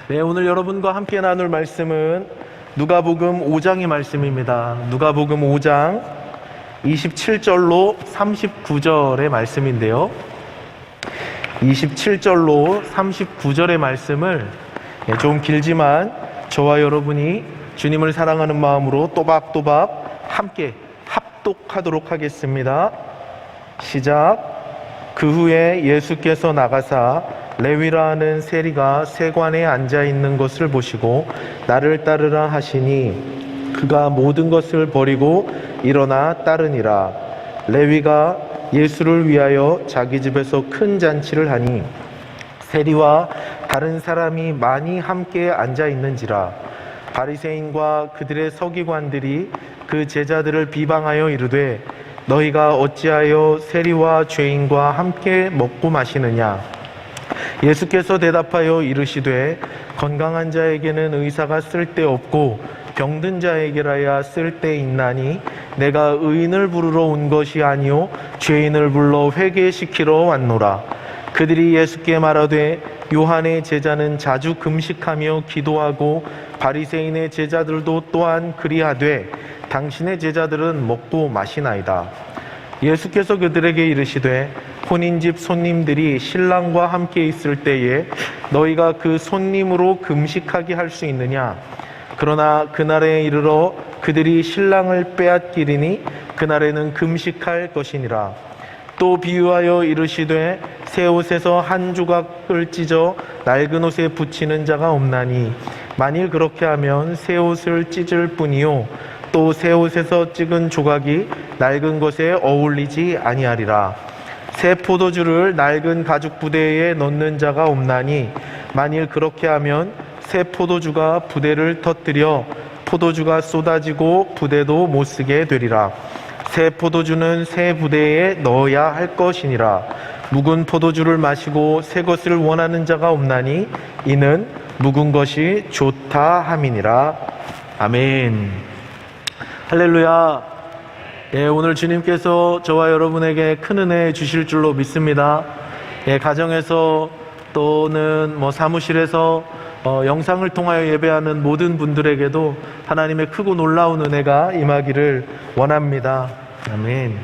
네, 오늘 여러분과 함께 나눌 말씀은 누가복음 5장의 말씀입니다. 누가복음 5장 27절로 39절의 말씀인데요. 27절로 39절의 말씀을 좀 길지만 저와 여러분이 주님을 사랑하는 마음으로 또박또박 함께 합독하도록 하겠습니다. 시작. 그 후에 예수께서 나가사 레위라 하는 세리가 세관에 앉아 있는 것을 보시고 나를 따르라 하시니 그가 모든 것을 버리고 일어나 따르니라. 레위가 예수를 위하여 자기 집에서 큰 잔치를 하니 세리와 다른 사람이 많이 함께 앉아 있는지라. 바리새인과 그들의 서기관들이 그 제자들을 비방하여 이르되 너희가 어찌하여 세리와 죄인과 함께 먹고 마시느냐. 예수께서 대답하여 이르시되 건강한 자에게는 의사가 쓸데없고 병든 자에게라야 쓸데있나니 내가 의인을 부르러 온 것이 아니요 죄인을 불러 회개시키러 왔노라. 그들이 예수께 말하되 요한의 제자는 자주 금식하며 기도하고 바리새인의 제자들도 또한 그리하되 당신의 제자들은 먹고 마시나이다. 예수께서 그들에게 이르시되 혼인집 손님들이 신랑과 함께 있을 때에 너희가 그 손님으로 금식하게 할 수 있느냐. 그러나 그날에 이르러 그들이 신랑을 빼앗기리니 그날에는 금식할 것이니라. 또 비유하여 이르시되 새 옷에서 한 조각을 찢어 낡은 옷에 붙이는 자가 없나니 만일 그렇게 하면 새 옷을 찢을 뿐이요 또 새 옷에서 찍은 조각이 낡은 것에 어울리지 아니하리라. 새 포도주를 낡은 가죽 부대에 넣는 자가 없나니 만일 그렇게 하면 새 포도주가 부대를 터뜨려 포도주가 쏟아지고 부대도 못 쓰게 되리라. 새 포도주는 새 부대에 넣어야 할 것이니라. 묵은 포도주를 마시고 새 것을 원하는 자가 없나니 이는 묵은 것이 좋다 함이니라. 아멘. 할렐루야. 예, 오늘 주님께서 저와 여러분에게 큰 은혜 주실 줄로 믿습니다. 예, 가정에서 또는 사무실에서 영상을 통하여 예배하는 모든 분들에게도 하나님의 크고 놀라운 은혜가 임하기를 원합니다. 아멘.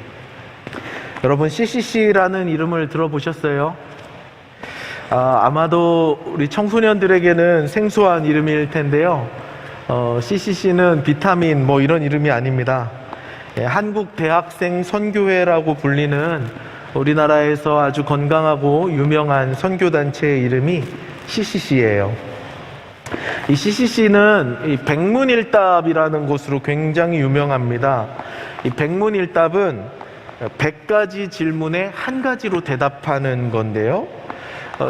여러분, CCC라는 이름을 들어보셨어요? 아마도 우리 청소년들에게는 생소한 이름일 텐데요. CCC는 비타민 이런 이름이 아닙니다. 예, 한국 대학생 선교회라고 불리는 우리나라에서 아주 건강하고 유명한 선교단체의 이름이 CCC예요. 이 CCC는 이 백문일답이라는 곳으로 굉장히 유명합니다. 이 백문일답은 100가지 질문에 한 가지로 대답하는 건데요.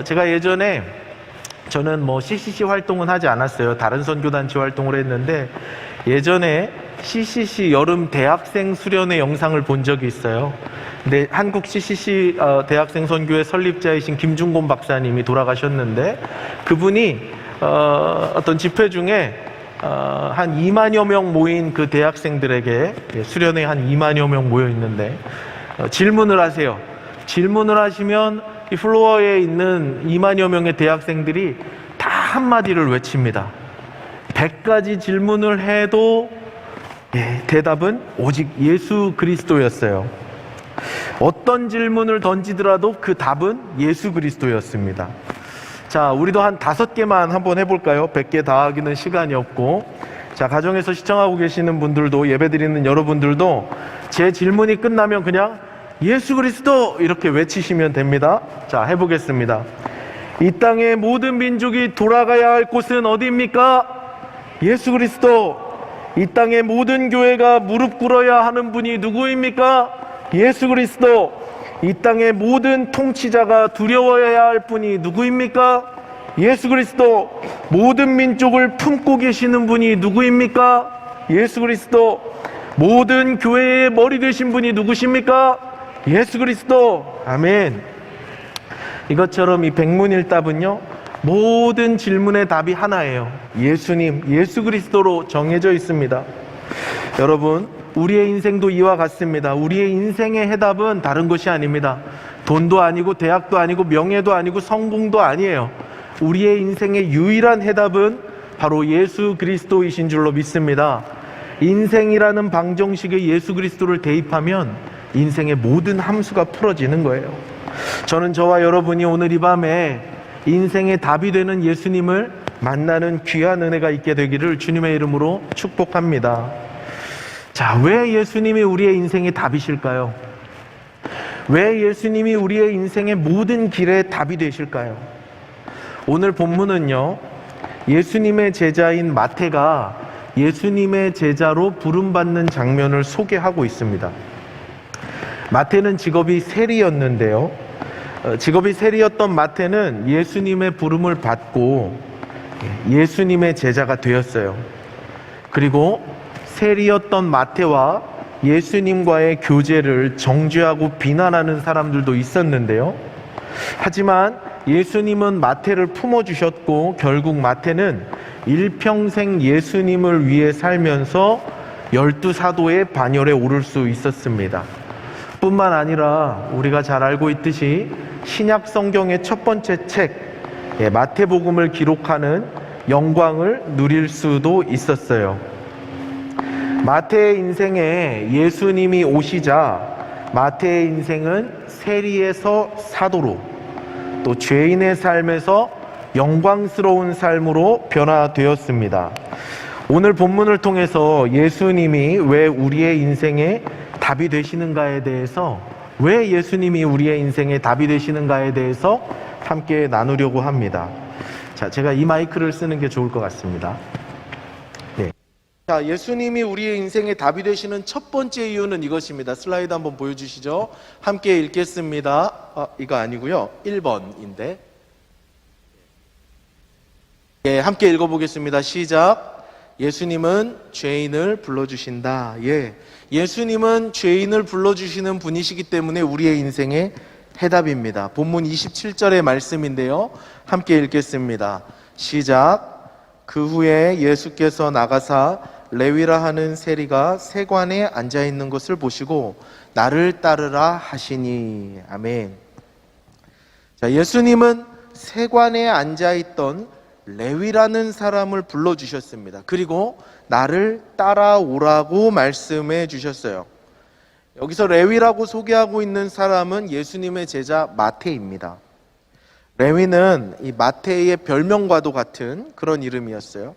제가 예전에 저는 CCC 활동은 하지 않았어요. 다른 선교단체 활동을 했는데 예전에 CCC 여름 대학생 수련회 영상을 본 적이 있어요. 근데 한국 CCC 대학생 선교회 설립자이신 김중곤 박사님이 돌아가셨는데 그분이 어떤 집회 중에 한 2만여 명 모인 그 대학생들에게 수련회 한 2만여 명 모여 있는데 질문을 하세요. 질문을 하시면 이 플로어에 있는 2만여 명의 대학생들이 다 한마디를 외칩니다. 100가지 질문을 해도 대답은 오직 예수 그리스도였어요. 어떤 질문을 던지더라도 그 답은 예수 그리스도였습니다. 자, 우리도 한 5개만 한번 해볼까요? 100개 다 하기는 시간이 없고. 자, 가정에서 시청하고 계시는 분들도, 예배드리는 여러분들도 제 질문이 끝나면 그냥 예수 그리스도 이렇게 외치시면 됩니다. 자, 해보겠습니다. 이 땅의 모든 민족이 돌아가야 할 곳은 어디입니까? 예수 그리스도. 이 땅의 모든 교회가 무릎 꿇어야 하는 분이 누구입니까? 예수 그리스도. 이 땅의 모든 통치자가 두려워해야 할 분이 누구입니까? 예수 그리스도. 모든 민족을 품고 계시는 분이 누구입니까? 예수 그리스도. 모든 교회의 머리 되신 분이 누구십니까? 예수 그리스도. 아멘. 이것처럼 이 백문일답은요, 모든 질문의 답이 하나예요. 예수님, 예수 그리스도로 정해져 있습니다. 여러분, 우리의 인생도 이와 같습니다. 우리의 인생의 해답은 다른 것이 아닙니다. 돈도 아니고 대학도 아니고 명예도 아니고 성공도 아니에요. 우리의 인생의 유일한 해답은 바로 예수 그리스도이신 줄로 믿습니다. 인생이라는 방정식에 예수 그리스도를 대입하면 인생의 모든 함수가 풀어지는 거예요. 저는 저와 여러분이 오늘 이 밤에 인생의 답이 되는 예수님을 만나는 귀한 은혜가 있게 되기를 주님의 이름으로 축복합니다. 자, 왜 예수님이 우리의 인생의 답이실까요? 왜 예수님이 우리의 인생의 모든 길의 답이 되실까요? 오늘 본문은요, 예수님의 제자인 마태가 예수님의 제자로 부름받는 장면을 소개하고 있습니다. 마태는 직업이 세리였는데요, 직업이 세리였던 마태는 예수님의 부름을 받고 예수님의 제자가 되었어요. 그리고 세리였던 마태와 예수님과의 교제를 정죄하고 비난하는 사람들도 있었는데요, 하지만 예수님은 마태를 품어주셨고 결국 마태는 일평생 예수님을 위해 살면서 12사도의 반열에 오를 수 있었습니다. 뿐만 아니라 우리가 잘 알고 있듯이 신약 성경의 첫 번째 책 마태복음을 기록하는 영광을 누릴 수도 있었어요. 마태의 인생에 예수님이 오시자 마태의 인생은 세리에서 사도로, 또 죄인의 삶에서 영광스러운 삶으로 변화되었습니다. 오늘 본문을 통해서 예수님이 왜 우리의 인생의 답이 되시는가에 대해서, 왜 예수님이 우리의 인생의 답이 되시는가에 대해서 함께 나누려고 합니다. 자, 제가 이 마이크를 쓰는 게 좋을 것 같습니다. 네. 자, 예수님이 우리의 인생의 답이 되시는 첫 번째 이유는 이것입니다. 슬라이드 한번 보여주시죠. 함께 읽겠습니다. 이거 아니고요, 1번인데. 예, 함께 읽어보겠습니다. 시작. 예수님은 죄인을 불러주신다. 예, 예수님은 죄인을 불러주시는 분이시기 때문에 우리의 인생의 해답입니다. 본문 27절의 말씀인데요, 함께 읽겠습니다. 시작. 그 후에 예수께서 나가사 레위라 하는 세리가 세관에 앉아있는 것을 보시고 나를 따르라 하시니. 아멘. 자, 예수님은 세관에 앉아있던 레위라는 사람을 불러주셨습니다. 그리고 나를 따라오라고 말씀해 주셨어요. 여기서 레위라고 소개하고 있는 사람은 예수님의 제자 마태입니다. 레위는 이 마태의 별명과도 같은 그런 이름이었어요.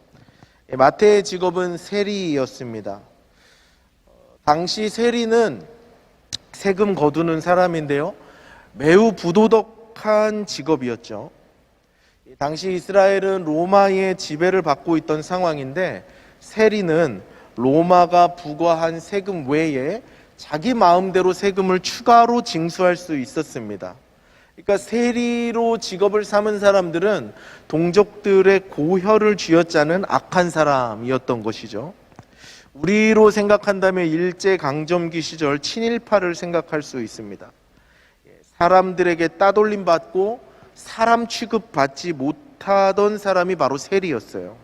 마태의 직업은 세리였습니다. 당시 세리는 세금 거두는 사람인데요, 매우 부도덕한 직업이었죠. 당시 이스라엘은 로마의 지배를 받고 있던 상황인데, 세리는 로마가 부과한 세금 외에 자기 마음대로 세금을 추가로 징수할 수 있었습니다. 그러니까 세리로 직업을 삼은 사람들은 동족들의 고혈을 쥐어짜는 악한 사람이었던 것이죠. 우리로 생각한다면 일제강점기 시절 친일파를 생각할 수 있습니다. 사람들에게 따돌림 받고 사람 취급받지 못하던 사람이 바로 세리였어요.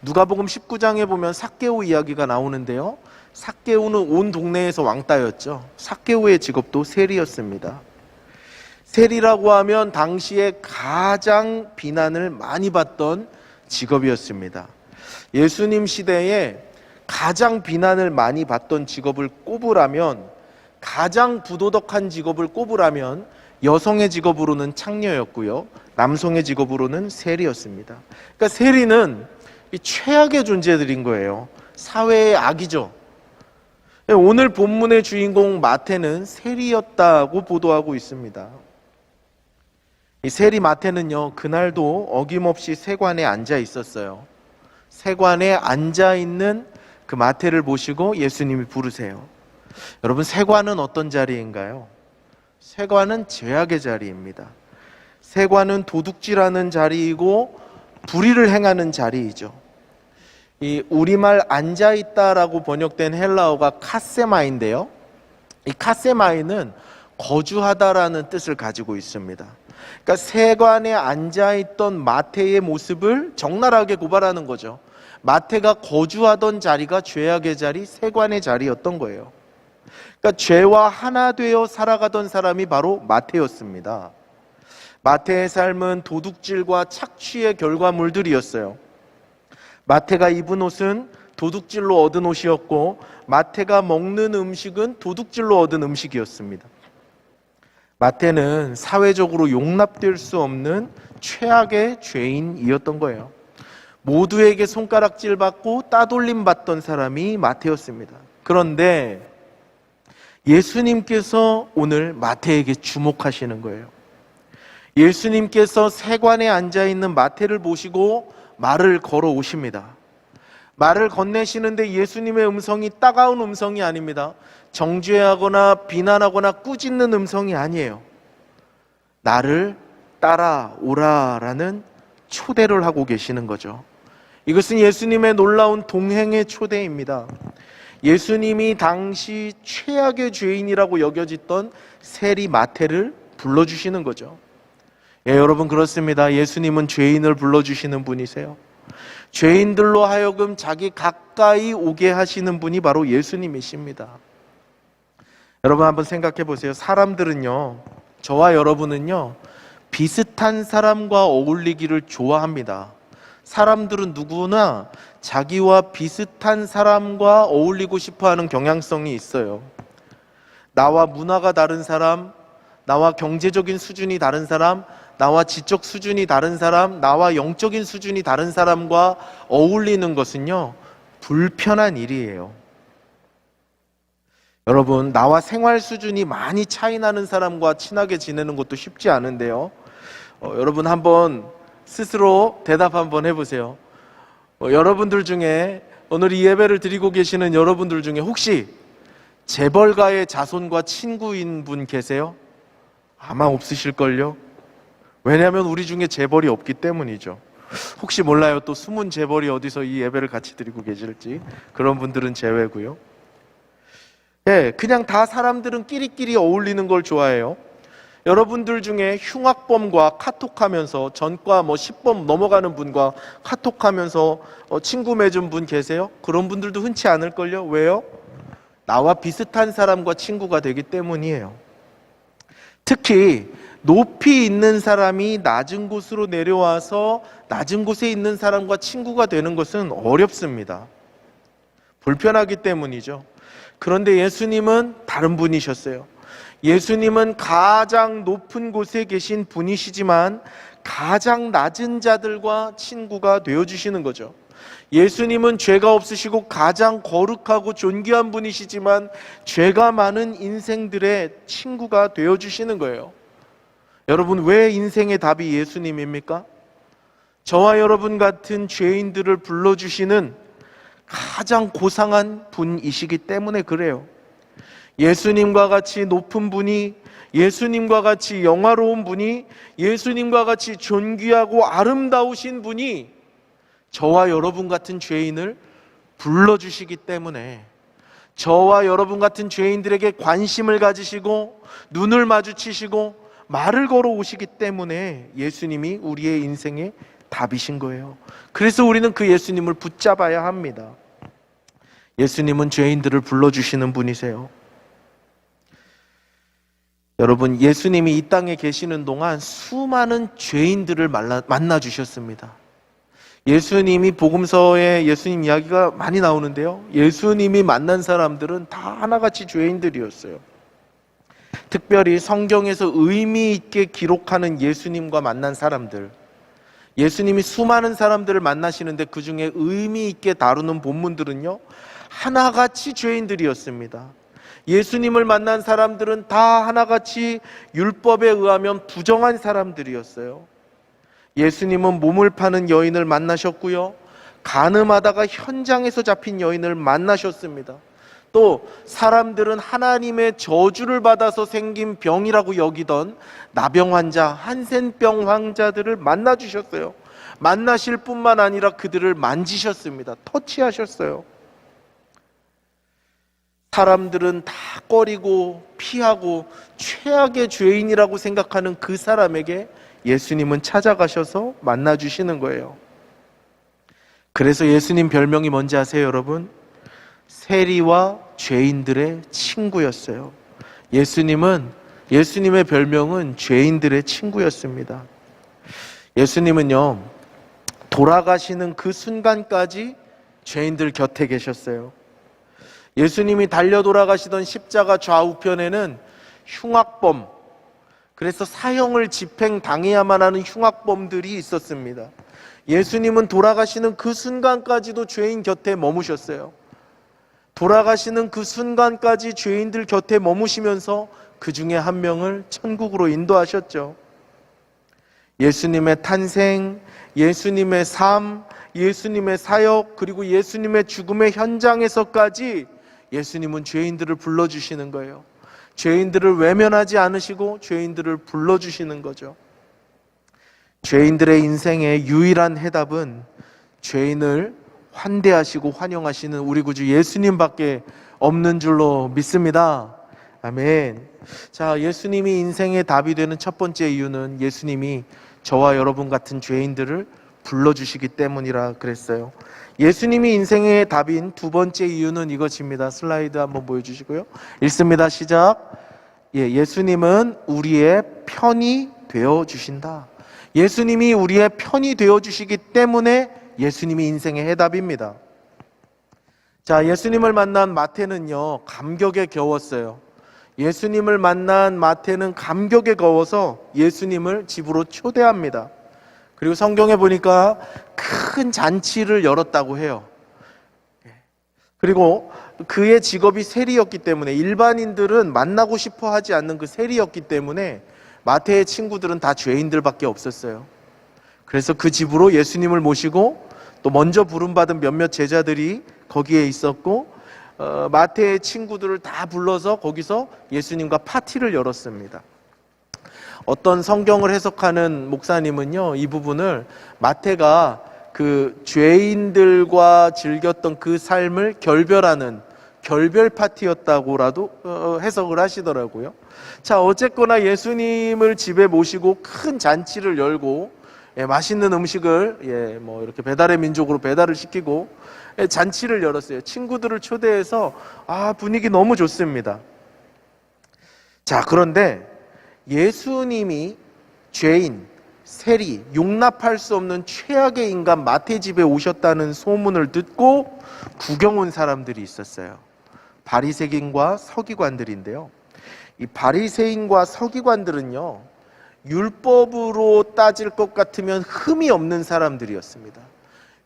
누가복음 19장에 보면 삭개오 이야기가 나오는데요, 삭개오는 온 동네에서 왕따였죠. 삭개오의 직업도 세리였습니다. 세리라고 하면 당시에 가장 비난을 많이 받던 직업이었습니다. 예수님 시대에 가장 비난을 많이 받던 직업을 꼽으라면, 가장 부도덕한 직업을 꼽으라면 여성의 직업으로는 창녀였고요, 남성의 직업으로는 세리였습니다. 그러니까 세리는 이 최악의 존재들인 거예요. 사회의 악이죠. 오늘 본문의 주인공 마태는 세리였다고 보도하고 있습니다. 이 세리 마태는요, 그날도 어김없이 세관에 앉아 있었어요. 세관에 앉아 있는 그 마태를 보시고 예수님이 부르세요. 여러분, 세관은 어떤 자리인가요? 세관은 죄악의 자리입니다. 세관은 도둑질하는 자리이고 불의를 행하는 자리이죠. 이 우리말 앉아있다라고 번역된 헬라어가 카세마인데요, 이 카세마이는 거주하다라는 뜻을 가지고 있습니다. 그러니까 세관에 앉아있던 마태의 모습을 적나라하게 고발하는 거죠. 마태가 거주하던 자리가 죄악의 자리, 세관의 자리였던 거예요. 그러니까 죄와 하나 되어 살아가던 사람이 바로 마태였습니다. 마태의 삶은 도둑질과 착취의 결과물들이었어요. 마태가 입은 옷은 도둑질로 얻은 옷이었고, 마태가 먹는 음식은 도둑질로 얻은 음식이었습니다. 마태는 사회적으로 용납될 수 없는 최악의 죄인이었던 거예요. 모두에게 손가락질 받고 따돌림 받던 사람이 마태였습니다. 그런데 예수님께서 오늘 마태에게 주목하시는 거예요. 예수님께서 세관에 앉아있는 마태를 보시고 말을 걸어 오십니다. 말을 건네시는데 예수님의 음성이 따가운 음성이 아닙니다. 정죄하거나 비난하거나 꾸짖는 음성이 아니에요. 나를 따라오라라는 초대를 하고 계시는 거죠. 이것은 예수님의 놀라운 동행의 초대입니다. 예수님이 당시 최악의 죄인이라고 여겨졌던 세리 마태를 불러주시는 거죠. 예, 여러분, 그렇습니다. 예수님은 죄인을 불러주시는 분이세요. 죄인들로 하여금 자기 가까이 오게 하시는 분이 바로 예수님이십니다. 여러분, 한번 생각해 보세요. 사람들은요, 저와 여러분은요, 비슷한 사람과 어울리기를 좋아합니다. 사람들은 누구나 자기와 비슷한 사람과 어울리고 싶어하는 경향성이 있어요. 나와 문화가 다른 사람, 나와 경제적인 수준이 다른 사람, 나와 지적 수준이 다른 사람, 나와 영적인 수준이 다른 사람과 어울리는 것은요, 불편한 일이에요. 여러분, 나와 생활 수준이 많이 차이 나는 사람과 친하게 지내는 것도 쉽지 않은데요. 여러분, 한번 스스로 대답 한번 해보세요. 여러분들 중에, 오늘 이 예배를 드리고 계시는 여러분들 중에 혹시 재벌가의 자손과 친구인 분 계세요? 아마 없으실걸요? 왜냐하면 우리 중에 재벌이 없기 때문이죠. 혹시 몰라요, 또 숨은 재벌이 어디서 이 예배를 같이 드리고 계실지. 그런 분들은 제외고요. 예, 그냥 다 사람들은 끼리끼리 어울리는 걸 좋아해요. 여러분들 중에 흉악범과 카톡하면서, 전과 10범 넘어가는 분과 카톡하면서 친구 맺은 분 계세요? 그런 분들도 흔치 않을걸요? 왜요? 나와 비슷한 사람과 친구가 되기 때문이에요. 특히 높이 있는 사람이 낮은 곳으로 내려와서 낮은 곳에 있는 사람과 친구가 되는 것은 어렵습니다. 불편하기 때문이죠. 그런데 예수님은 다른 분이셨어요. 예수님은 가장 높은 곳에 계신 분이시지만 가장 낮은 자들과 친구가 되어주시는 거죠. 예수님은 죄가 없으시고 가장 거룩하고 존귀한 분이시지만 죄가 많은 인생들의 친구가 되어주시는 거예요. 여러분, 왜 인생의 답이 예수님입니까? 저와 여러분 같은 죄인들을 불러주시는 가장 고상한 분이시기 때문에 그래요. 예수님과 같이 높은 분이, 예수님과 같이 영화로운 분이, 예수님과 같이 존귀하고 아름다우신 분이 저와 여러분 같은 죄인을 불러주시기 때문에, 저와 여러분 같은 죄인들에게 관심을 가지시고 눈을 마주치시고 말을 걸어 오시기 때문에 예수님이 우리의 인생의 답이신 거예요. 그래서 우리는 그 예수님을 붙잡아야 합니다. 예수님은 죄인들을 불러주시는 분이세요. 여러분, 예수님이 이 땅에 계시는 동안 수많은 죄인들을 만나 주셨습니다. 예수님이 복음서에 예수님 이야기가 많이 나오는데요, 예수님이 만난 사람들은 다 하나같이 죄인들이었어요. 특별히 성경에서 의미 있게 기록하는 예수님과 만난 사람들, 예수님이 수많은 사람들을 만나시는데 그 중에 의미 있게 다루는 본문들은요, 하나같이 죄인들이었습니다. 예수님을 만난 사람들은 다 하나같이 율법에 의하면 부정한 사람들이었어요. 예수님은 몸을 파는 여인을 만나셨고요, 간음하다가 현장에서 잡힌 여인을 만나셨습니다. 또 사람들은 하나님의 저주를 받아서 생긴 병이라고 여기던 나병 환자, 한센병 환자들을 만나주셨어요. 만나실 뿐만 아니라 그들을 만지셨습니다. 터치하셨어요. 사람들은 다 꺼리고 피하고 최악의 죄인이라고 생각하는 그 사람에게 예수님은 찾아가셔서 만나주시는 거예요. 그래서 예수님 별명이 뭔지 아세요, 여러분? 세리와 죄인들의 친구였어요. 예수님은 예수님의 별명은 죄인들의 친구였습니다. 예수님은요, 돌아가시는 그 순간까지 죄인들 곁에 계셨어요. 예수님이 달려 돌아가시던 십자가 좌우편에는 흉악범, 그래서 사형을 집행당해야만 하는 흉악범들이 있었습니다. 예수님은 돌아가시는 그 순간까지도 죄인 곁에 머무셨어요. 돌아가시는 그 순간까지 죄인들 곁에 머무시면서 그 중에 한 명을 천국으로 인도하셨죠. 예수님의 탄생, 예수님의 삶, 예수님의 사역, 그리고 예수님의 죽음의 현장에서까지 예수님은 죄인들을 불러주시는 거예요. 죄인들을 외면하지 않으시고 죄인들을 불러주시는 거죠. 죄인들의 인생의 유일한 해답은 죄인을 환대하시고 환영하시는 우리 구주 예수님밖에 없는 줄로 믿습니다. 아멘. 자, 예수님이 인생의 답이 되는 첫 번째 이유는 예수님이 저와 여러분 같은 죄인들을 불러주시기 때문이라 그랬어요. 예수님이 인생의 답인 두 번째 이유는 이것입니다. 슬라이드 한번 보여주시고요. 읽습니다. 시작. 예수님은 우리의 편이 되어주신다. 예수님이 우리의 편이 되어주시기 때문에 예수님이 인생의 해답입니다. 자, 예수님을 만난 마태는요, 감격에 겨웠어요. 예수님을 만난 마태는 감격에 겨워서 예수님을 집으로 초대합니다. 그리고 성경에 보니까 큰 잔치를 열었다고 해요. 그리고 그의 직업이 세리였기 때문에, 일반인들은 만나고 싶어 하지 않는 그 세리였기 때문에 마태의 친구들은 다 죄인들밖에 없었어요. 그래서 그 집으로 예수님을 모시고 또 먼저 부름받은 몇몇 제자들이 거기에 있었고, 마태의 친구들을 다 불러서 거기서 예수님과 파티를 열었습니다. 어떤 성경을 해석하는 목사님은요, 이 부분을 마태가 그 죄인들과 즐겼던 그 삶을 결별하는 결별 파티였다고라도 해석을 하시더라고요. 자, 어쨌거나 예수님을 집에 모시고 큰 잔치를 열고, 맛있는 음식을 이렇게 배달의 민족으로 배달을 시키고 잔치를 열었어요. 친구들을 초대해서 분위기 너무 좋습니다. 자, 그런데 예수님이 죄인, 세리, 용납할 수 없는 최악의 인간 마태 집에 오셨다는 소문을 듣고 구경 온 사람들이 있었어요. 바리새인과 서기관들인데요. 이 바리새인과 서기관들은요, 율법으로 따질 것 같으면 흠이 없는 사람들이었습니다.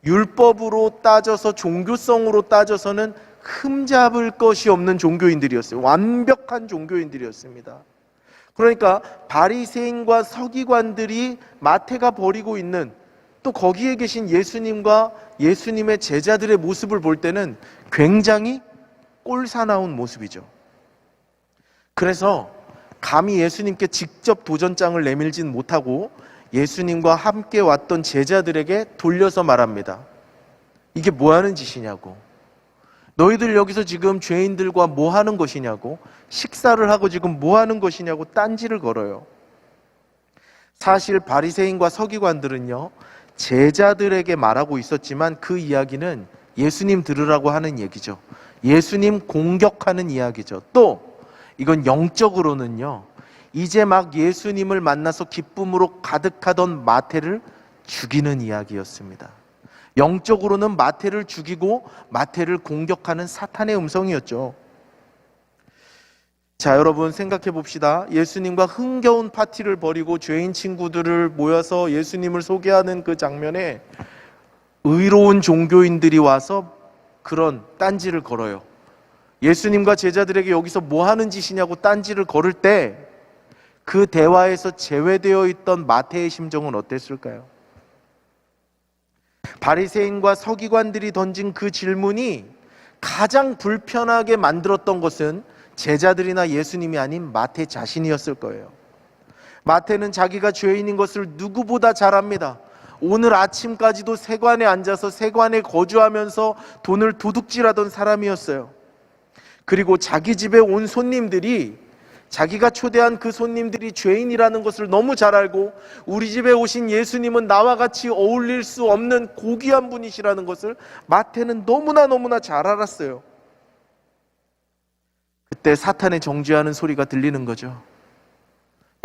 율법으로 따져서, 종교성으로 따져서는 흠잡을 것이 없는 종교인들이었어요. 완벽한 종교인들이었습니다. 그러니까 바리새인과 서기관들이 마태가 벌이고 있는, 또 거기에 계신 예수님과 예수님의 제자들의 모습을 볼 때는 굉장히 꼴사나운 모습이죠. 그래서 감히 예수님께 직접 도전장을 내밀진 못하고 예수님과 함께 왔던 제자들에게 돌려서 말합니다. 이게 뭐 하는 짓이냐고. 너희들 여기서 지금 죄인들과 뭐 하는 것이냐고, 식사를 하고 지금 뭐 하는 것이냐고 딴지를 걸어요. 사실 바리새인과 서기관들은요, 제자들에게 말하고 있었지만 그 이야기는 예수님 들으라고 하는 얘기죠. 예수님 공격하는 이야기죠. 또 이건 영적으로는요, 이제 막 예수님을 만나서 기쁨으로 가득하던 마태를 죽이는 이야기였습니다. 영적으로는 마태를 죽이고 마태를 공격하는 사탄의 음성이었죠. 자, 여러분 생각해 봅시다. 예수님과 흥겨운 파티를 벌이고 죄인 친구들을 모여서 예수님을 소개하는 그 장면에 의로운 종교인들이 와서 그런 딴지를 걸어요. 예수님과 제자들에게 여기서 뭐 하는 짓이냐고 딴지를 걸을 때 그 대화에서 제외되어 있던 마태의 심정은 어땠을까요? 바리새인과 서기관들이 던진 그 질문이 가장 불편하게 만들었던 것은 제자들이나 예수님이 아닌 마태 자신이었을 거예요. 마태는 자기가 죄인인 것을 누구보다 잘 압니다. 오늘 아침까지도 세관에 앉아서 세관에 거주하면서 돈을 도둑질하던 사람이었어요. 그리고 자기 집에 온 손님들이, 자기가 초대한 그 손님들이 죄인이라는 것을 너무 잘 알고, 우리 집에 오신 예수님은 나와 같이 어울릴 수 없는 고귀한 분이시라는 것을 마태는 너무나 잘 알았어요. 그때 사탄의 정죄하는 소리가 들리는 거죠.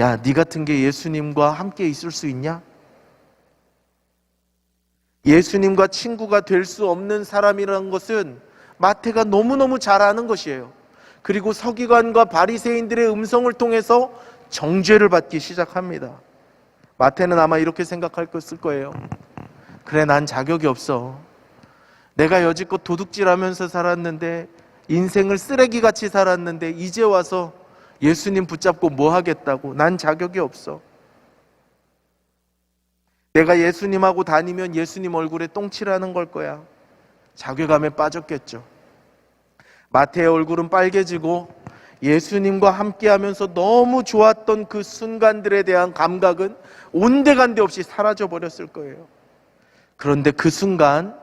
야, 네 같은 게 예수님과 함께 있을 수 있냐? 예수님과 친구가 될 수 없는 사람이라는 것은 마태가 너무너무 잘 아는 것이에요. 그리고 서기관과 바리새인들의 음성을 통해서 정죄를 받기 시작합니다. 마태는 아마 이렇게 생각할 것일 거예요. 그래, 난 자격이 없어. 내가 여지껏 도둑질하면서 살았는데, 인생을 쓰레기같이 살았는데 이제 와서 예수님 붙잡고 뭐 하겠다고. 난 자격이 없어. 내가 예수님하고 다니면 예수님 얼굴에 똥칠하는 걸 거야. 자괴감에 빠졌겠죠. 마태의 얼굴은 빨개지고 예수님과 함께하면서 너무 좋았던 그 순간들에 대한 감각은 온데간데 없이 사라져 버렸을 거예요. 그런데 그 순간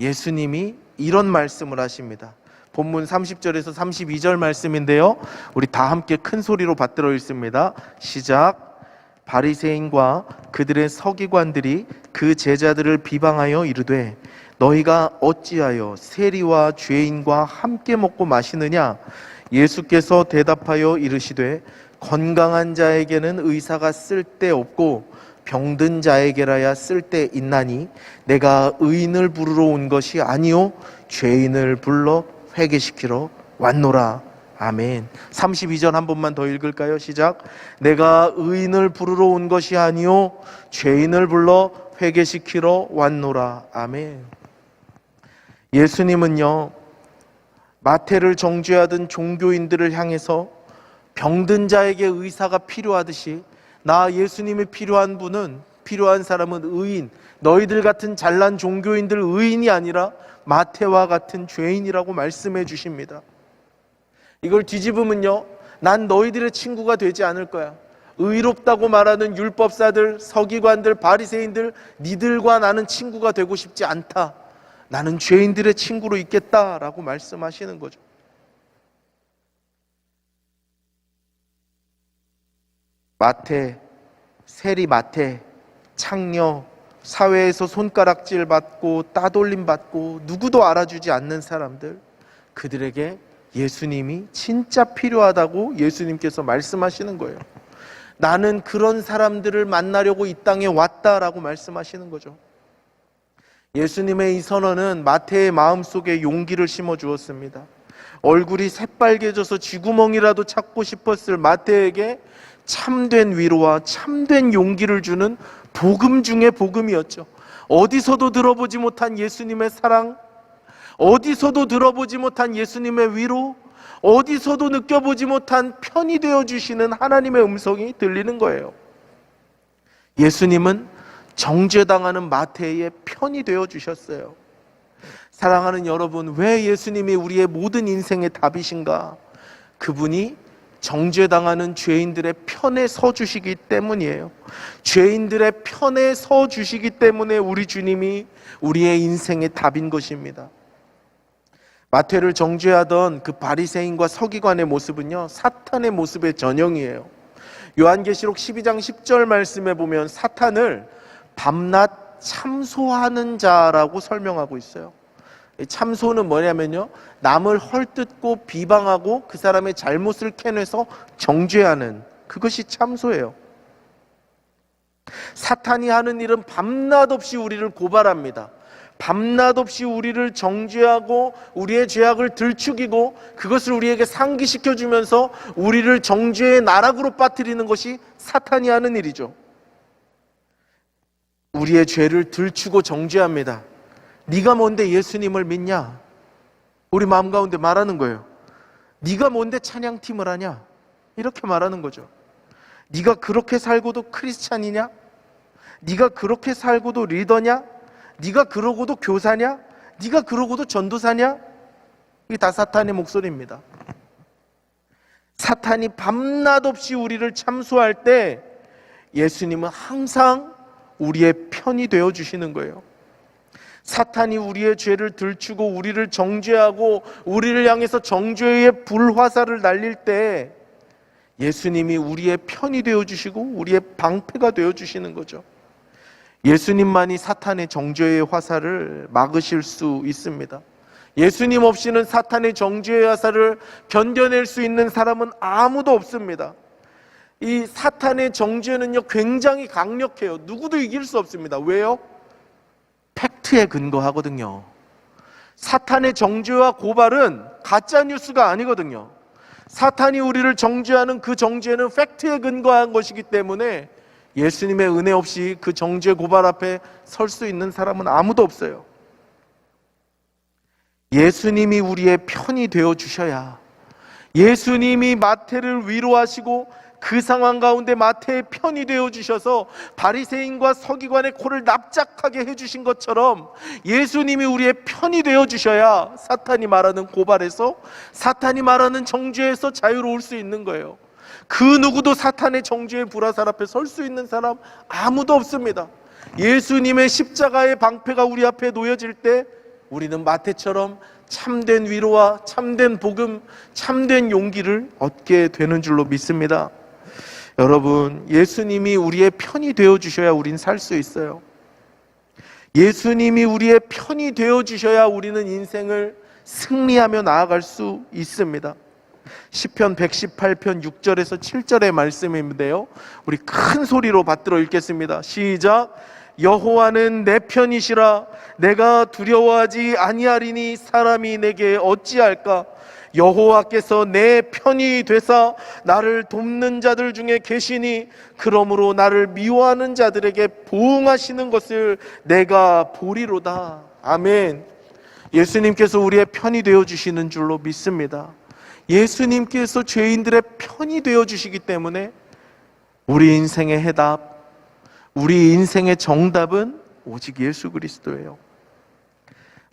예수님이 이런 말씀을 하십니다. 본문 30절에서 32절 말씀인데요, 우리 다 함께 큰 소리로 받들어 읽습니다. 시작. 바리새인과 그들의 서기관들이 그 제자들을 비방하여 이르되 너희가 어찌하여 세리와 죄인과 함께 먹고 마시느냐? 예수께서 대답하여 이르시되 건강한 자에게는 의사가 쓸데없고 병든 자에게라야 쓸데있나니 내가 의인을 부르러 온 것이 아니요 죄인을 불러 회개시키러 왔노라. 아멘. 32절 한 번만 더 읽을까요? 시작. 내가 의인을 부르러 온 것이 아니요 죄인을 불러 회개시키러 왔노라. 아멘. 예수님은요, 마태를 정죄하던 종교인들을 향해서 병든 자에게 의사가 필요하듯이 나 예수님이 필요한 사람은 의인, 너희들 같은 잘난 종교인들 의인이 아니라 마태와 같은 죄인이라고 말씀해 주십니다. 이걸 뒤집으면요, 난 너희들의 친구가 되지 않을 거야. 의롭다고 말하는 율법사들, 서기관들, 바리새인들, 니들과 나는 친구가 되고 싶지 않다. 나는 죄인들의 친구로 있겠다라고 말씀하시는 거죠. 마태, 세리 마태, 창녀, 사회에서 손가락질 받고 따돌림 받고 누구도 알아주지 않는 사람들, 그들에게 예수님이 진짜 필요하다고 예수님께서 말씀하시는 거예요. 나는 그런 사람들을 만나려고 이 땅에 왔다라고 말씀하시는 거죠. 예수님의 이 선언은 마태의 마음속에 용기를 심어 주었습니다. 얼굴이 새빨개져서 쥐구멍이라도 찾고 싶었을 마태에게 참된 위로와 참된 용기를 주는 복음 중의 복음이었죠. 어디서도 들어보지 못한 예수님의 사랑, 어디서도 들어보지 못한 예수님의 위로, 어디서도 느껴보지 못한 편이 되어주시는 하나님의 음성이 들리는 거예요. 예수님은 정죄당하는 마태의 편이 되어주셨어요. 사랑하는 여러분, 왜 예수님이 우리의 모든 인생의 답이신가? 그분이 정죄당하는 죄인들의 편에 서 주시기 때문이에요. 죄인들의 편에 서 주시기 때문에 우리 주님이 우리의 인생의 답인 것입니다. 마태를 정죄하던 그 바리새인과 서기관의 모습은요, 사탄의 모습의 전형이에요. 요한계시록 12장 10절 말씀에 보면 사탄을 밤낮 참소하는 자라고 설명하고 있어요. 참소는 뭐냐면요, 남을 헐뜯고 비방하고 그 사람의 잘못을 캐내서 정죄하는, 그것이 참소예요. 사탄이 하는 일은 밤낮 없이 우리를 고발합니다. 밤낮 없이 우리를 정죄하고 우리의 죄악을 들추기고 그것을 우리에게 상기시켜주면서 우리를 정죄의 나락으로 빠뜨리는 것이 사탄이 하는 일이죠. 우리의 죄를 들추고 정죄합니다. 네가 뭔데 예수님을 믿냐? 우리 마음 가운데 말하는 거예요. 네가 뭔데 찬양팀을 하냐? 이렇게 말하는 거죠. 네가 그렇게 살고도 크리스찬이냐? 네가 그렇게 살고도 리더냐? 네가 그러고도 교사냐? 네가 그러고도 전도사냐? 이게 다 사탄의 목소리입니다. 사탄이 밤낮 없이 우리를 참소할 때 예수님은 항상 우리의 편이 되어주시는 거예요. 사탄이 우리의 죄를 들추고 우리를 정죄하고 우리를 향해서 정죄의 불화살을 날릴 때 예수님이 우리의 편이 되어주시고 우리의 방패가 되어주시는 거죠. 예수님만이 사탄의 정죄의 화살을 막으실 수 있습니다. 예수님 없이는 사탄의 정죄의 화살을 견뎌낼 수 있는 사람은 아무도 없습니다. 이 사탄의 정죄는요 굉장히 강력해요. 누구도 이길 수 없습니다. 왜요? 팩트에 근거하거든요. 사탄의 정죄와 고발은 가짜 뉴스가 아니거든요. 사탄이 우리를 정죄하는 그 정죄는 팩트에 근거한 것이기 때문에 예수님의 은혜 없이 그 정죄 고발 앞에 설 수 있는 사람은 아무도 없어요. 예수님이 우리의 편이 되어 주셔야, 예수님이 마태를 위로하시고 그 상황 가운데 마태의 편이 되어 주셔서 바리새인과 서기관의 코를 납작하게 해주신 것처럼 예수님이 우리의 편이 되어 주셔야 사탄이 말하는 고발에서, 사탄이 말하는 정죄에서 자유로울 수 있는 거예요. 그 누구도 사탄의 정죄의 불화살 앞에 설 수 있는 사람 아무도 없습니다. 예수님의 십자가의 방패가 우리 앞에 놓여질 때 우리는 마태처럼 참된 위로와 참된 복음, 참된 용기를 얻게 되는 줄로 믿습니다. 여러분, 예수님이 우리의 편이 되어주셔야 우린 살 수 있어요. 예수님이 우리의 편이 되어주셔야 우리는 인생을 승리하며 나아갈 수 있습니다. 시편 118편 6절에서 7절의 말씀인데요, 우리 큰 소리로 받들어 읽겠습니다. 시작. 여호와는 내 편이시라. 내가 두려워하지 아니하리니 사람이 내게 어찌할까. 여호와께서 내 편이 되사 나를 돕는 자들 중에 계시니 그러므로 나를 미워하는 자들에게 보응하시는 것을 내가 보리로다. 아멘. 예수님께서 우리의 편이 되어주시는 줄로 믿습니다. 예수님께서 죄인들의 편이 되어주시기 때문에 우리 인생의 해답, 우리 인생의 정답은 오직 예수 그리스도예요.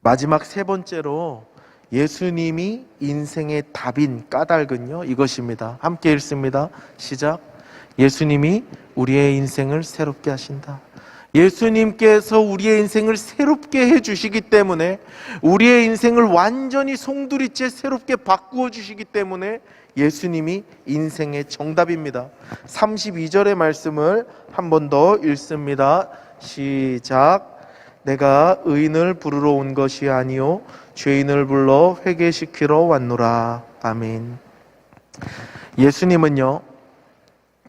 마지막 세 번째로 예수님이 인생의 답인 까닭은요, 이것입니다. 함께 읽습니다. 시작. 예수님이 우리의 인생을 새롭게 하신다. 예수님께서 우리의 인생을 새롭게 해주시기 때문에, 우리의 인생을 완전히 송두리째 새롭게 바꾸어 주시기 때문에 예수님이 인생의 정답입니다. 32절의 말씀을 한 번 더 읽습니다. 시작. 내가 의인을 부르러 온 것이 아니요 죄인을 불러 회개시키러 왔노라. 아멘. 예수님은요,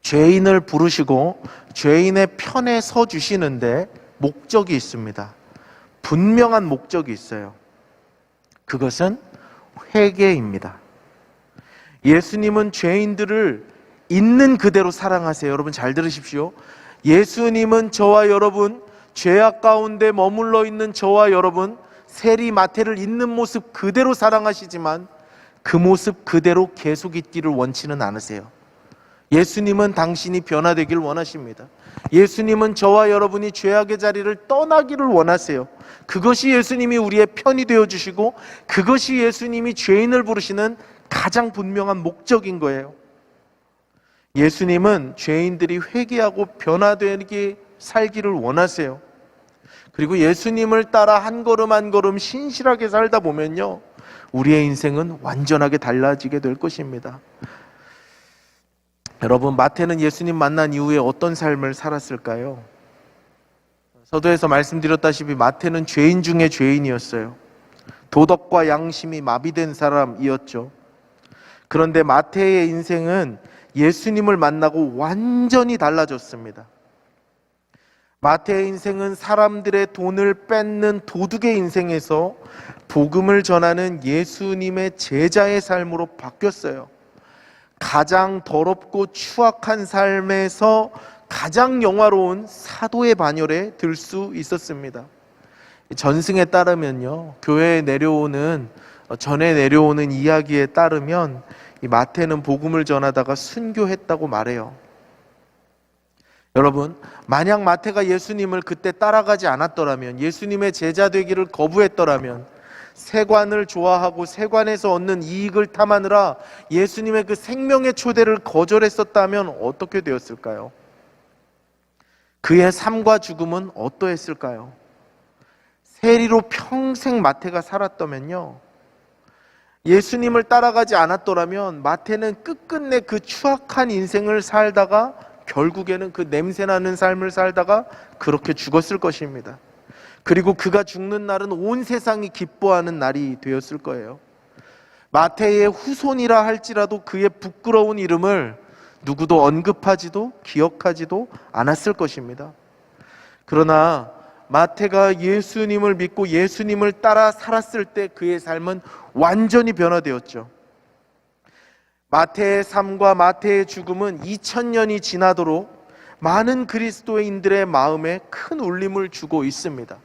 죄인을 부르시고 죄인의 편에 서 주시는데 목적이 있습니다. 분명한 목적이 있어요. 그것은 회개입니다. 예수님은 죄인들을 있는 그대로 사랑하세요. 여러분 잘 들으십시오. 예수님은 저와 여러분, 죄악 가운데 머물러 있는 저와 여러분, 세리 마태를 있는 모습 그대로 사랑하시지만 그 모습 그대로 계속 있기를 원치는 않으세요. 예수님은 당신이 변화되길 원하십니다. 예수님은 저와 여러분이 죄악의 자리를 떠나기를 원하세요. 그것이 예수님이 우리의 편이 되어주시고, 그것이 예수님이 죄인을 부르시는 가장 분명한 목적인 거예요. 예수님은 죄인들이 회개하고 변화되게 살기를 원하세요. 그리고 예수님을 따라 한 걸음 한 걸음 신실하게 살다 보면요, 우리의 인생은 완전하게 달라지게 될 것입니다. 여러분, 마태는 예수님 만난 이후에 어떤 삶을 살았을까요? 서두에서 말씀드렸다시피 마태는 죄인 중에 죄인이었어요. 도덕과 양심이 마비된 사람이었죠. 그런데 마태의 인생은 예수님을 만나고 완전히 달라졌습니다. 마태의 인생은 사람들의 돈을 뺏는 도둑의 인생에서 복음을 전하는 예수님의 제자의 삶으로 바뀌었어요. 가장 더럽고 추악한 삶에서 가장 영화로운 사도의 반열에 들 수 있었습니다. 전승에 따르면요, 교회에 전에 내려오는 이야기에 따르면 이 마태는 복음을 전하다가 순교했다고 말해요. 여러분, 만약 마태가 예수님을 그때 따라가지 않았더라면, 예수님의 제자 되기를 거부했더라면, 세관을 좋아하고 세관에서 얻는 이익을 탐하느라 예수님의 그 생명의 초대를 거절했었다면 어떻게 되었을까요? 그의 삶과 죽음은 어떠했을까요? 세리로 평생 마태가 살았다면요, 예수님을 따라가지 않았더라면 마태는 끝끝내 그 추악한 인생을 살다가 결국에는 그 냄새나는 삶을 살다가 그렇게 죽었을 것입니다. 그리고 그가 죽는 날은 온 세상이 기뻐하는 날이 되었을 거예요. 마태의 후손이라 할지라도 그의 부끄러운 이름을 누구도 언급하지도 기억하지도 않았을 것입니다. 그러나 마태가 예수님을 믿고 예수님을 따라 살았을 때 그의 삶은 완전히 변화되었죠. 마태의 삶과 마태의 죽음은 2000년이 지나도록 많은 그리스도인들의 마음에 큰 울림을 주고 있습니다.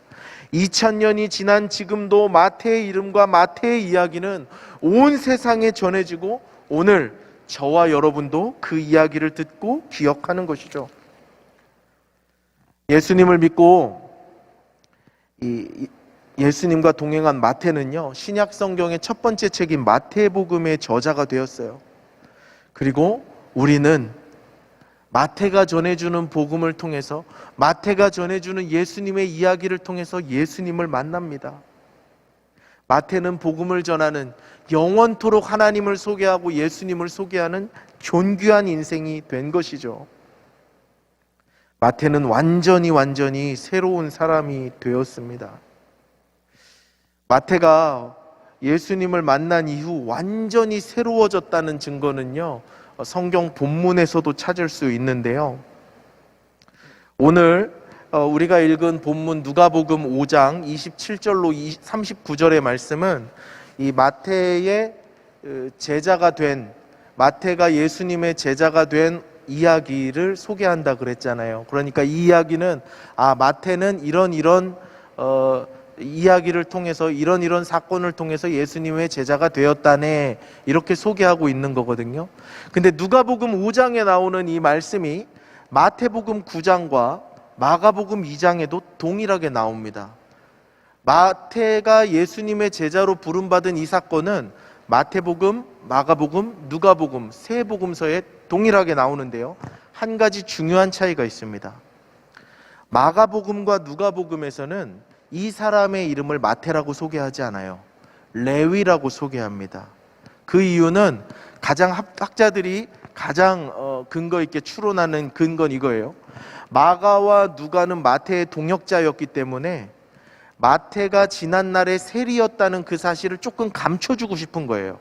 2000년이 지난 지금도 마태의 이름과 마태의 이야기는 온 세상에 전해지고 오늘 저와 여러분도 그 이야기를 듣고 기억하는 것이죠. 예수님을 믿고 예수님과 동행한 마태는요, 신약 성경의 첫 번째 책인 마태복음의 저자가 되었어요. 그리고 우리는 마태가 전해주는 복음을 통해서, 마태가 전해주는 예수님의 이야기를 통해서 예수님을 만납니다. 마태는 복음을 전하는, 영원토록 하나님을 소개하고 예수님을 소개하는 존귀한 인생이 된 것이죠. 마태는 완전히 새로운 사람이 되었습니다. 마태가 예수님을 만난 이후 완전히 새로워졌다는 증거는요, 성경 본문에서도 찾을 수 있는데요. 오늘 우리가 읽은 본문 누가복음 5장 27절로 39절의 말씀은 이 마태의 제자가 된, 마태가 예수님의 제자가 된 이야기를 소개한다 그랬잖아요. 그러니까 이 이야기는 마태는 이런 이야기를 통해서, 이런 사건을 통해서 예수님의 제자가 되었다네, 이렇게 소개하고 있는 거거든요. 근데 누가복음 5장에 나오는 이 말씀이 마태복음 9장과 마가복음 2장에도 동일하게 나옵니다. 마태가 예수님의 제자로 부름받은 이 사건은 마태복음, 마가복음, 누가복음 세 복음서에 동일하게 나오는데요, 한 가지 중요한 차이가 있습니다. 마가복음과 누가복음에서는 이 사람의 이름을 마태라고 소개하지 않아요. 레위라고 소개합니다. 그 이유는 학자들이 가장 근거 있게 추론하는 근거는 이거예요. 마가와 누가는 마태의 동역자였기 때문에 마태가 지난날의 세리였다는 그 사실을 조금 감춰주고 싶은 거예요.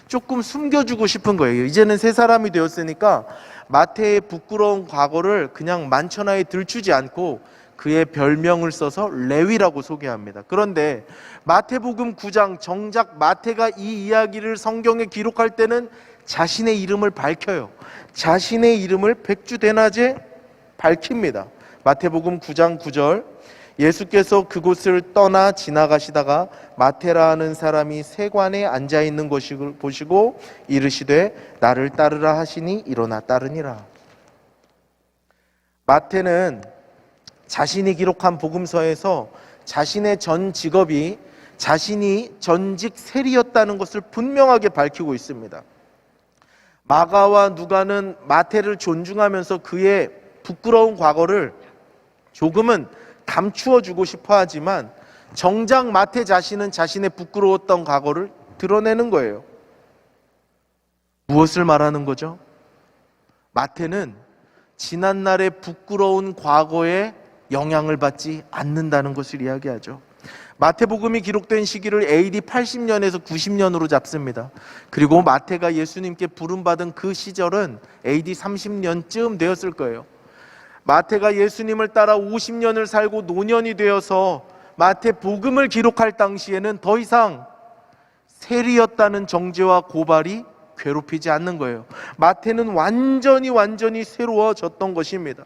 조금 숨겨주고 싶은 거예요. 이제는 새 사람이 되었으니까 마태의 부끄러운 과거를 그냥 만천하에 들추지 않고 그의 별명을 써서 레위라고 소개합니다. 그런데 마태복음 9장, 정작 마태가 이 이야기를 성경에 기록할 때는 자신의 이름을 밝혀요. 자신의 이름을 백주대낮에 밝힙니다. 마태복음 9장 9절, 예수께서 그곳을 떠나 지나가시다가 마테라 하는 사람이 세관에 앉아있는 것을 보시고 이르시되 나를 따르라 하시니 일어나 따르니라. 마태는 자신이 기록한 복음서에서 자신의 전 직업이 자신이 전직 세리였다는 것을 분명하게 밝히고 있습니다. 마가와 누가는 마태를 존중하면서 그의 부끄러운 과거를 조금은 감추어 주고 싶어 하지만 정작 마태 자신은 자신의 부끄러웠던 과거를 드러내는 거예요. 무엇을 말하는 거죠? 마태는 지난날의 부끄러운 과거에 영향을 받지 않는다는 것을 이야기하죠. 마태복음이 기록된 시기를 AD 80년에서 90년으로 잡습니다. 그리고 마태가 예수님께 부름받은 그 시절은 AD 30년쯤 되었을 거예요. 마태가 예수님을 따라 50년을 살고 노년이 되어서 마태복음을 기록할 당시에는 더 이상 세리였다는 정죄와 고발이 괴롭히지 않는 거예요. 마태는 완전히 새로워졌던 것입니다.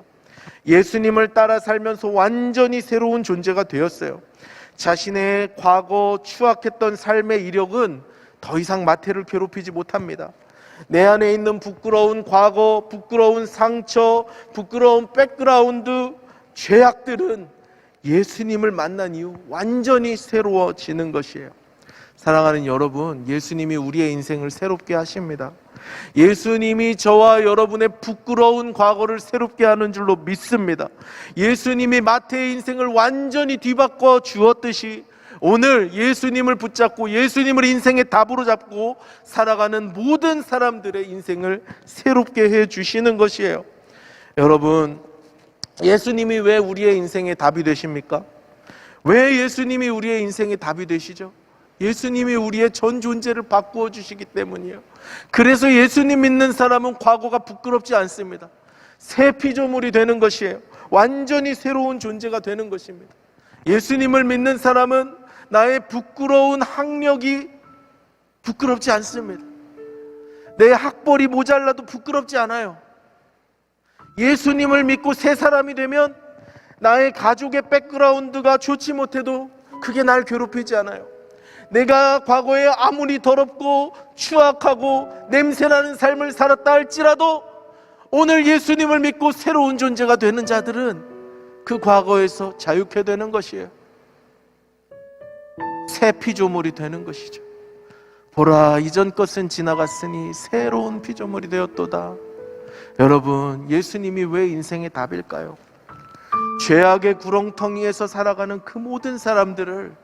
예수님을 따라 살면서 완전히 새로운 존재가 되었어요. 자신의 과거 추악했던 삶의 이력은 더 이상 마태를 괴롭히지 못합니다. 내 안에 있는 부끄러운 과거, 부끄러운 상처, 부끄러운 백그라운드, 죄악들은 예수님을 만난 이후 완전히 새로워지는 것이에요. 사랑하는 여러분, 예수님이 우리의 인생을 새롭게 하십니다. 예수님이 저와 여러분의 부끄러운 과거를 새롭게 하는 줄로 믿습니다. 예수님이 마태의 인생을 완전히 뒤바꿔 주었듯이 오늘 예수님을 붙잡고 예수님을 인생의 답으로 잡고 살아가는 모든 사람들의 인생을 새롭게 해 주시는 것이에요. 여러분, 예수님이 왜 우리의 인생의 답이 되십니까? 왜 예수님이 우리의 인생의 답이 되시죠? 예수님이 우리의 전 존재를 바꾸어 주시기 때문이에요. 그래서 예수님 믿는 사람은 과거가 부끄럽지 않습니다. 새 피조물이 되는 것이에요. 완전히 새로운 존재가 되는 것입니다. 예수님을 믿는 사람은 나의 부끄러운 학력이 부끄럽지 않습니다. 내 학벌이 모자라도 부끄럽지 않아요. 예수님을 믿고 새 사람이 되면 나의 가족의 백그라운드가 좋지 못해도 그게 날 괴롭히지 않아요. 내가 과거에 아무리 더럽고 추악하고 냄새나는 삶을 살았다 할지라도 오늘 예수님을 믿고 새로운 존재가 되는 자들은 그 과거에서 자유케 되는 것이에요. 새 피조물이 되는 것이죠. 보라, 이전 것은 지나갔으니 새로운 피조물이 되었도다. 여러분, 예수님이 왜 인생의 답일까요? 죄악의 구렁텅이에서 살아가는 그 모든 사람들을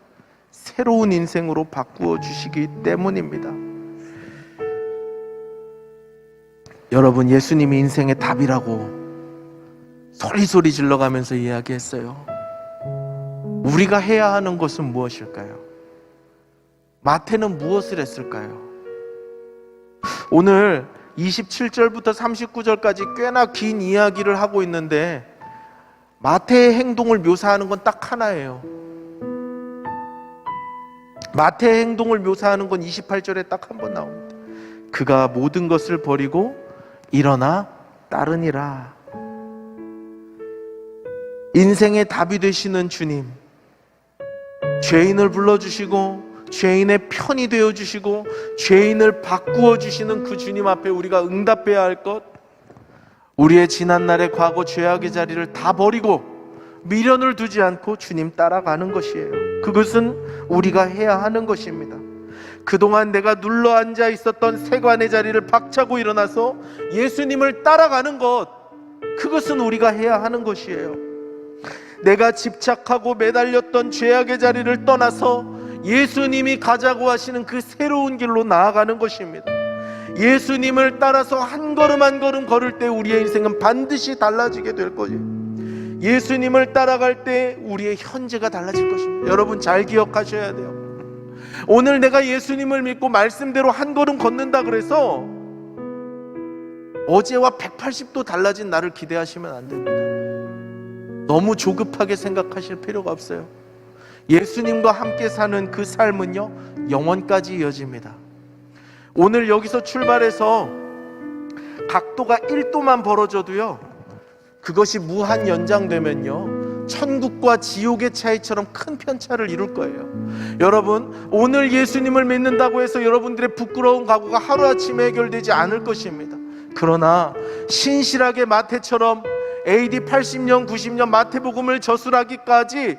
새로운 인생으로 바꾸어 주시기 때문입니다. 여러분, 예수님이 인생의 답이라고 소리소리 질러가면서 이야기했어요. 우리가 해야 하는 것은 무엇일까요? 마태는 무엇을 했을까요? 오늘 27절부터 39절까지 꽤나 긴 이야기를 하고 있는데 마태의 행동을 묘사하는 건 딱 하나예요. 마태의 행동을 묘사하는 건 28절에 딱 한 번 나옵니다. 그가 모든 것을 버리고 일어나 따르니라. 인생의 답이 되시는 주님, 죄인을 불러주시고 죄인의 편이 되어주시고 죄인을 바꾸어 주시는 그 주님 앞에 우리가 응답해야 할 것, 우리의 지난날의 과거 죄악의 자리를 다 버리고 미련을 두지 않고 주님 따라가는 것이에요. 그것은 우리가 해야 하는 것입니다. 그동안 내가 눌러앉아 있었던 세관의 자리를 박차고 일어나서 예수님을 따라가는 것, 그것은 우리가 해야 하는 것이에요. 내가 집착하고 매달렸던 죄악의 자리를 떠나서 예수님이 가자고 하시는 그 새로운 길로 나아가는 것입니다. 예수님을 따라서 한 걸음 한 걸음 걸을 때 우리의 인생은 반드시 달라지게 될 거예요. 예수님을 따라갈 때 우리의 현재가 달라질 것입니다. 여러분, 잘 기억하셔야 돼요. 오늘 내가 예수님을 믿고 말씀대로 한 걸음 걷는다 그래서 어제와 180도 달라진 나를 기대하시면 안 됩니다. 너무 조급하게 생각하실 필요가 없어요. 예수님과 함께 사는 그 삶은요, 영원까지 이어집니다. 오늘 여기서 출발해서 각도가 1도만 벌어져도요, 그것이 무한 연장되면요, 천국과 지옥의 차이처럼 큰 편차를 이룰 거예요. 여러분, 오늘 예수님을 믿는다고 해서 여러분들의 부끄러운 과거가 하루아침에 해결되지 않을 것입니다. 그러나 신실하게 마태처럼 AD 80년, 90년 마태복음을 저술하기까지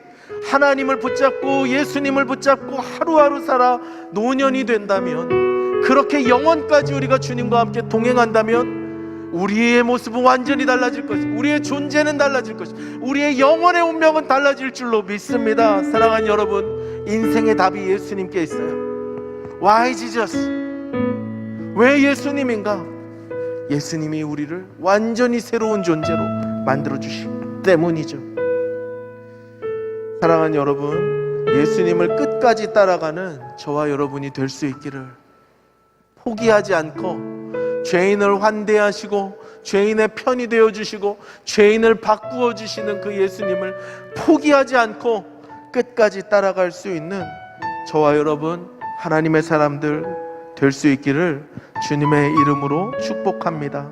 하나님을 붙잡고 예수님을 붙잡고 하루하루 살아 노년이 된다면, 그렇게 영원까지 우리가 주님과 함께 동행한다면 우리의 모습은 완전히 달라질 것입니다. 우리의 존재는 달라질 것입니다. 우리의 영혼의 운명은 달라질 줄로 믿습니다. 사랑하는 여러분, 인생의 답이 예수님께 있어요. Why Jesus? 왜 예수님인가? 예수님이 우리를 완전히 새로운 존재로 만들어주시기 때문이죠. 사랑하는 여러분, 예수님을 끝까지 따라가는 저와 여러분이 될 수 있기를, 포기하지 않고 죄인을 환대하시고 죄인의 편이 되어주시고 죄인을 바꾸어 주시는 그 예수님을 포기하지 않고 끝까지 따라갈 수 있는 저와 여러분, 하나님의 사람들 될 수 있기를 주님의 이름으로 축복합니다.